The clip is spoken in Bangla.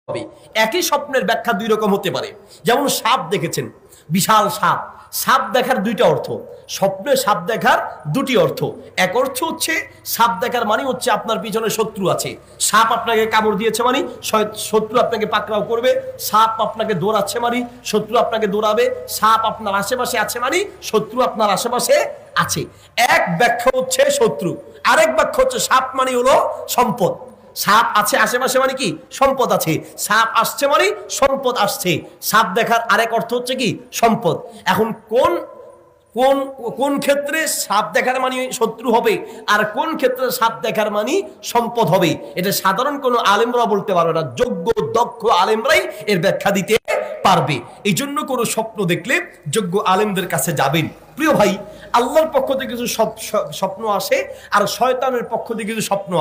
হবে। একই স্বপ্নের ব্যাখ্যা দুই রকম হতে পারে। যেমন সাপ দেখেছেন, বিশাল সাপ, সাপ দেখার দুইটা অর্থ। স্বপ্নে সাপ দেখার দুটি অর্থ। এক অর্থ হচ্ছে সাপ দেখার মানে হচ্ছে আপনার পিছনে শত্রু আছে, সাপ আপনাকে কামড় দিয়েছে মানে শত্রু আপনাকে পাকড়াও করবে, সাপ আপনাকে দৌড়াচ্ছে মানে শত্রু আপনাকে দৌড়াবে, সাপ আপনার আশেপাশে আছে মানে শত্রু আপনার আশেপাশে আছে। এক ব্যাখ্যা হচ্ছে শত্রু, আরেক ব্যাখ্যা হচ্ছে সাপ মানে হলো সম্পদ। সাপ আছে আশেপাশে মানে কি সম্পদ আছে, সাপ আসছে মানে সম্পদ আসছে। সাপ দেখার আরেক অর্থ হচ্ছে কি সম্পদ। এখন কোন কোন কোন ক্ষেত্রে সাপ দেখার মানে শত্রু হবে আর কোন ক্ষেত্রে সাপ দেখার মানে সম্পদ হবে, এটা সাধারণ কোনো আলেমরা বলতে পারবে না, যোগ্য দক্ষ আলেমরাই এর ব্যাখ্যা দিতে পারবে। এই জন্য কোনো স্বপ্ন দেখলে যোগ্য আলেমদের কাছে যাবেন। প্রিয় ভাই, আল্লাহর পক্ষ থেকে কিছু স্বপ্ন আসে আর শয়তানের পক্ষ থেকে কিছু স্বপ্ন